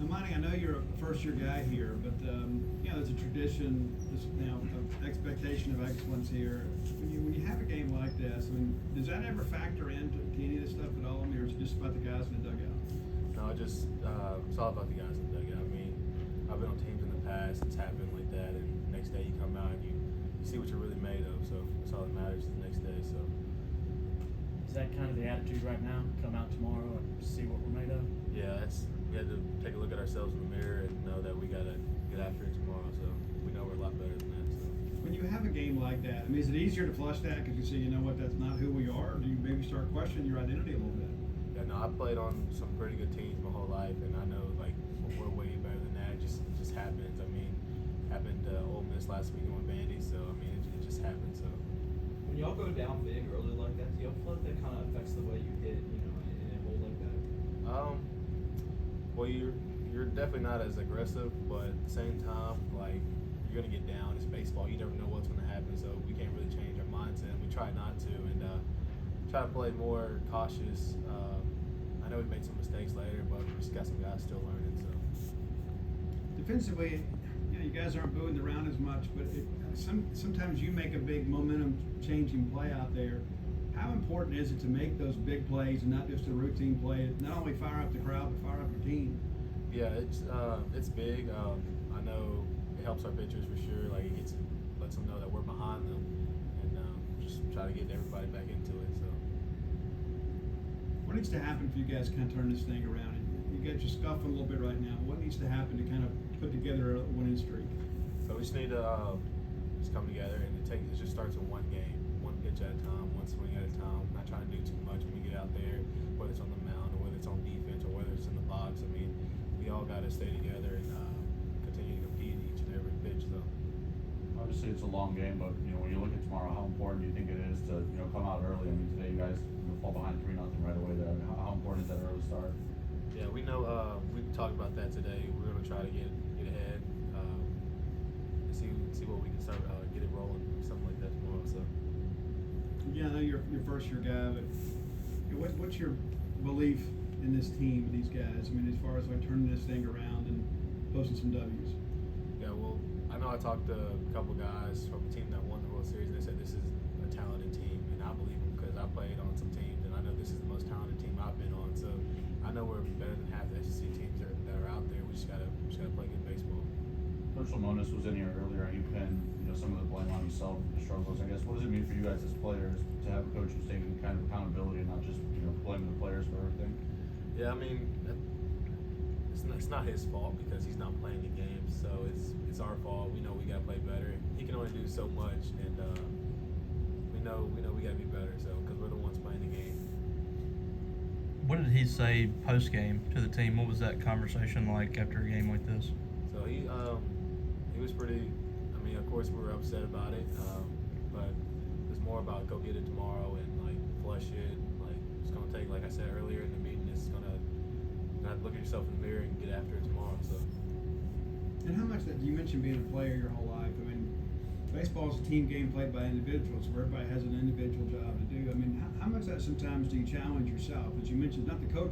Amani, I know you're a first-year guy here, but there's a tradition, of expectation of excellence here. When you have a game like this, I mean, does that ever factor into any of this stuff at all? I mean, or is it just about the guys in the dugout? No, it's all about the guys in the dugout. I mean, I've been on teams in the past. It's happened like that, and the next day you come out and you see what you're really made of. So that's all that matters the next day. So. Is that kind of the attitude right now? Come out tomorrow and see what we're made of? Yeah, we had to take a look at ourselves in the mirror and know that we got to get after it tomorrow. So we know we're a lot better than that. So. When you have a game like that, I mean, is it easier to flush that because you say, you know what, that's not who we are? Or do you maybe start questioning your identity a little bit? Yeah, no, I played on some pretty good teams my whole life, and I know like we're way better than that. It just happens. I mean, happened to Ole Miss last week on Vandy. So I mean, it just happens. So. When y'all go down big early like that, do y'all feel like that kind of affects the way you hit, in a hole like that? Well, you're definitely not as aggressive, but at the same time, like you're gonna get down. It's baseball. You never know what's gonna happen, so we can't really change our mindset. We try not to, and try to play more cautious. I know we made some mistakes later, but we just got some guys still learning. So defensively, you guys aren't moving around as much, but sometimes you make a big momentum-changing play out there. How important is it to make those big plays and not just a routine play? Not only fire up the crowd, but fire up your team. Yeah, it's big. I know it helps our pitchers for sure. Like it lets them know that we're behind them, and just try to get everybody back into it. So, what needs to happen for you guys to kind of turn this thing around? You guys are scuffling a little bit right now. What needs to happen to kind of put together a winning streak? So we just need to just come together, and it just starts with one game, one pitch at a time, one swing at a time. Not trying to do too much when we get out there, whether it's on the mound or whether it's on defense or whether it's in the box. I mean, we all got to stay together and continue to compete each and every pitch. So obviously it's a long game, but when you look at tomorrow, how important do you think it is to come out early? I mean, today you guys fall behind 3-0 right away there. I mean, how important is that early start? Yeah, we know. We talked about that today. We're going to try to get ahead, and see what we can start get it rolling, something like that tomorrow. So. Yeah, I know you're first year guy, but what's your belief in this team, these guys? I mean, as far as like turning this thing around and posting some W's. Yeah, well, I know I talked to a couple guys from a team that won the World Series. And they said this is a talented team, and I believe them because I played on some teams, and I know this is the most talented team I've been on. So I know we're better than half the SEC teams that are out there. We just gotta play good baseball. Coach Lamonis was in here earlier, and he pinned some of the blame on himself for the struggles. I guess what does it mean for you guys as players to have a coach who's taking kind of accountability and not just blaming the players for everything? Yeah, I mean, it's not his fault because he's not playing the game. So it's our fault. We know we gotta play better. He can only do so much, and we know we gotta be better. So because we're the ones playing the game. What did he say post game to the team? What was that conversation like after a game like this? So he was pretty. I mean, of course we were upset about it, but it's more about go get it tomorrow and like flush it. Like it's gonna take, like I said earlier in the meeting, it's gonna look at yourself in the mirror and get after it tomorrow. So. And how much that you mentioned being a player your whole life? I mean, baseball is a team game played by individuals, where everybody has an individual job to do. I mean, how much that sometimes do you challenge yourself? As you mentioned, not the coach